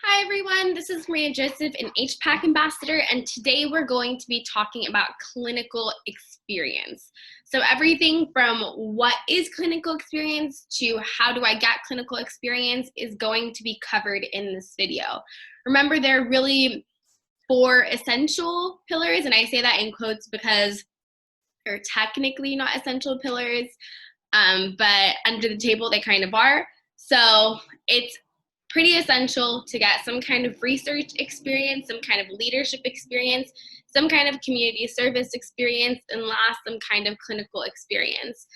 Hi everyone, this is Maria Joseph, an HPAC ambassador, and today we're going to be talking about clinical experience. So everything from what is clinical experience to how do I get clinical experience is going to be covered in this video. Remember, there are really 4 essential pillars, and I say that in quotes because they're technically not essential pillars, but under the table they kind of are. So it's pretty essential to get some kind of research experience, some kind of leadership experience, some kind of community service experience, and last, some kind of clinical experience.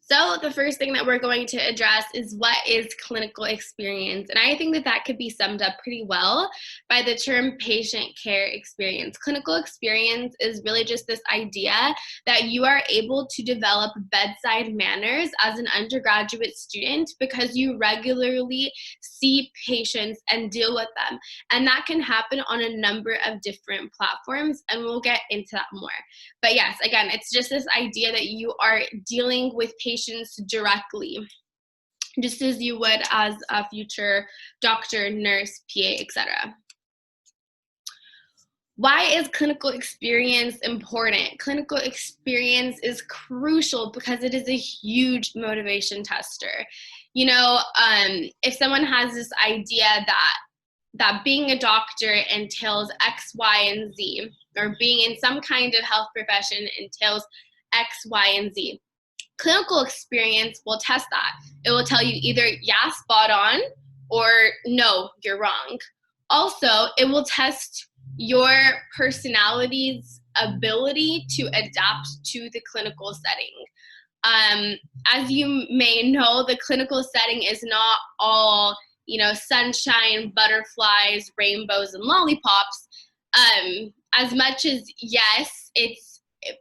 So the first thing that we're going to address is what is clinical experience. And I think that that could be summed up pretty well by the term patient care experience. Clinical experience is really just this idea that you are able to develop bedside manners as an undergraduate student because you regularly see patients and deal with them. And that can happen on a number of different platforms, and we'll get into that more. But yes, again, it's just this idea that you are dealing with patients directly, just as you would as a future doctor, nurse, PA, etc. Why is clinical experience important? Clinical experience is crucial because it is a huge motivation tester. You know, if someone has this idea that being a doctor entails X, Y, and Z, or being in some kind of health profession entails X, Y, and Z, clinical experience will test that. It will tell you either, yeah, spot on, or no, you're wrong. Also, it will test your personality's ability to adapt to the clinical setting. As you may know, the clinical setting is not all, sunshine, butterflies, rainbows, and lollipops. As much as, yes,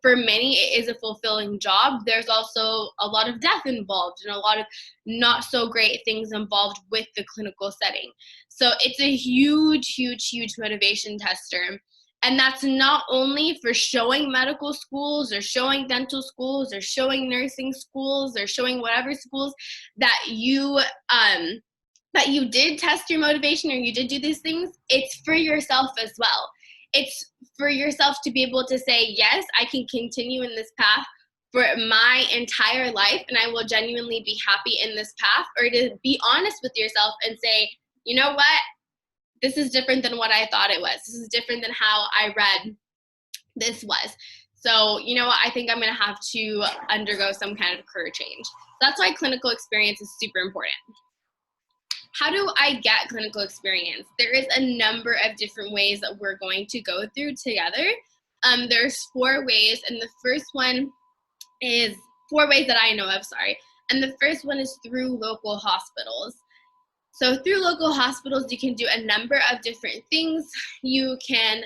for many, it is a fulfilling job, there's also a lot of death involved and a lot of not so great things involved with the clinical setting. So it's a huge, huge, huge motivation tester. And that's not only for showing medical schools or showing dental schools or showing nursing schools or showing whatever schools that you did test your motivation or you did do these things. It's for yourself as well. It's for yourself to be able to say, yes, I can continue in this path for my entire life and I will genuinely be happy in this path, or to be honest with yourself and say, you know what, this is different than what I thought it was. This is different than how I read this was. So, you know what, I think I'm going to have to undergo some kind of career change. That's why clinical experience is super important. How do I get clinical experience? There is a number of different ways that we're going to go through together. There's 4 ways, and the first one is 4 ways that I know of, sorry. And the first one is through local hospitals. So through local hospitals, you can do a number of different things. You can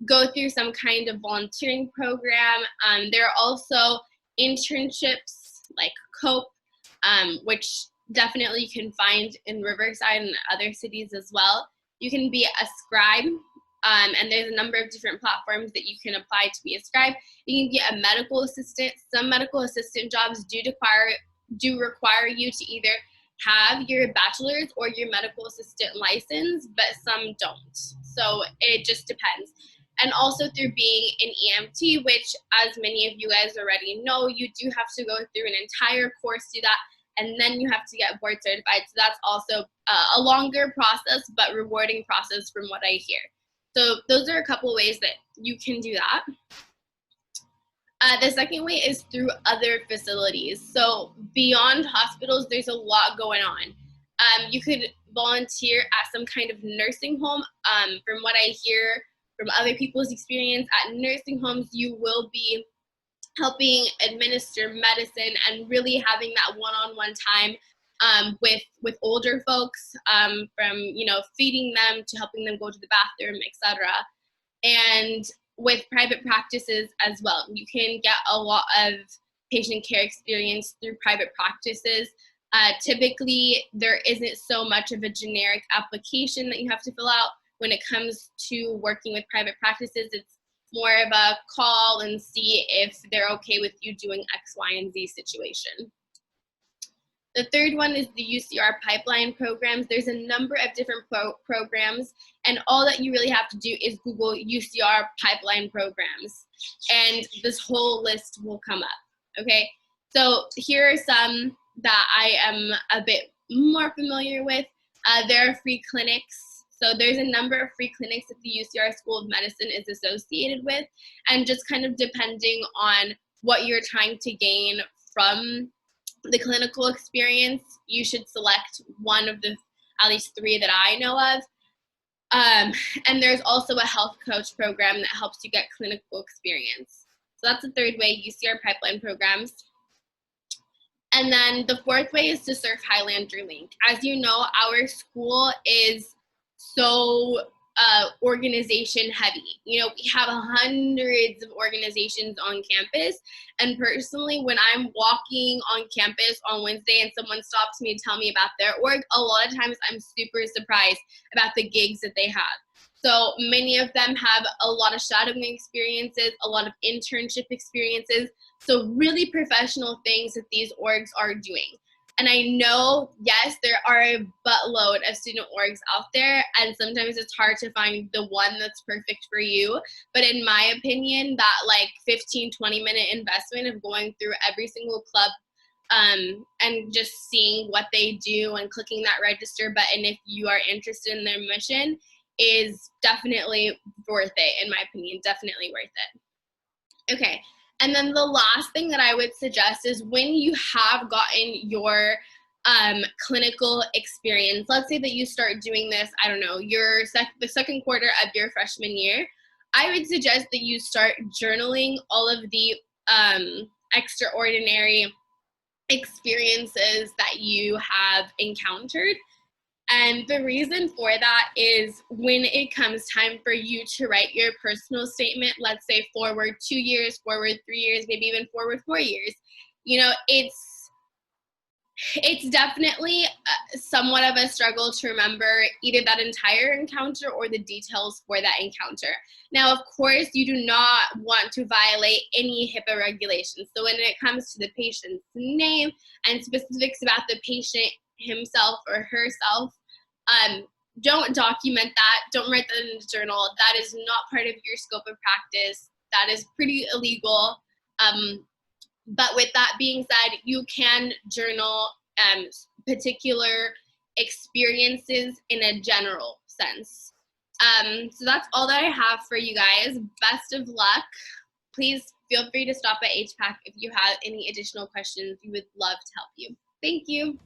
go through some kind of volunteering program. There are also internships like COPE, which definitely you can find in Riverside and other cities as well. You can be a scribe, and there's a number of different platforms that you can apply to be a scribe. You can get a medical assistant. Some medical assistant jobs do require you to either have your bachelor's or your medical assistant license, but some don't. So it just depends. And also through being an EMT, which, as many of you guys already know, you do have to go through an entire course to that, and then you have to get board certified. So that's also a longer process, but rewarding process from what I hear. So those are a couple ways that you can do that. The second way is through other facilities. So beyond hospitals, there's a lot going on. You could volunteer at some kind of nursing home. From what I hear from other people's experience, at nursing homes, you will be helping administer medicine and really having that one-on-one time with older folks, from feeding them to helping them go to the bathroom, etc. And with private practices as well, you can get a lot of patient care experience through private practices. Typically, there isn't so much of a generic application that you have to fill out when it comes to working with private practices. It's more of a call and see if they're okay with you doing X, Y, and Z situation. The third one is the UCR pipeline programs. There's a number of different programs, and all that you really have to do is Google UCR pipeline programs, and this whole list will come up, okay? So here are some that I am a bit more familiar with. There are free clinics. So there's a number of free clinics that the UCR School of Medicine is associated with, and just kind of depending on what you're trying to gain from the clinical experience, you should select one of the at least 3 that I know of. And there's also a health coach program that helps you get clinical experience. So that's the third way, UCR pipeline programs. And then the fourth way is to surf Highlander Link. As you know, our school is so organization heavy. You know, we have hundreds of organizations on campus. And personally, when I'm walking on campus on Wednesday and someone stops me to tell me about their org, a lot of times I'm super surprised about the gigs that they have. So many of them have a lot of shadowing experiences, a lot of internship experiences, so really professional things that these orgs are doing. And I know, yes, there are a buttload of student orgs out there, and sometimes it's hard to find the one that's perfect for you. But in my opinion, that like 15, 20-minute investment of going through every single club and just seeing what they do and clicking that register button if you are interested in their mission is definitely worth it, in my opinion, definitely worth it. Okay, and then the last thing that I would suggest is when you have gotten your clinical experience, let's say that you start doing this, I don't know, the second quarter of your freshman year, I would suggest that you start journaling all of the extraordinary experiences that you have encountered. And the reason for that is when it comes time for you to write your personal statement, let's say forward 2 years, forward 3 years, maybe even forward 4 years, you know, it's definitely somewhat of a struggle to remember either that entire encounter or the details for that encounter. Now, of course, you do not want to violate any HIPAA regulations. So when it comes to the patient's name and specifics about the patient himself or herself, don't document that. Don't write that in the journal. That is not part of your scope of practice. That is pretty illegal. But with that being said, you can journal particular experiences in a general sense. So that's all that I have for you guys. Best of luck. Please feel free to stop at HPAC if you have any additional questions. We would love to help you. Thank you.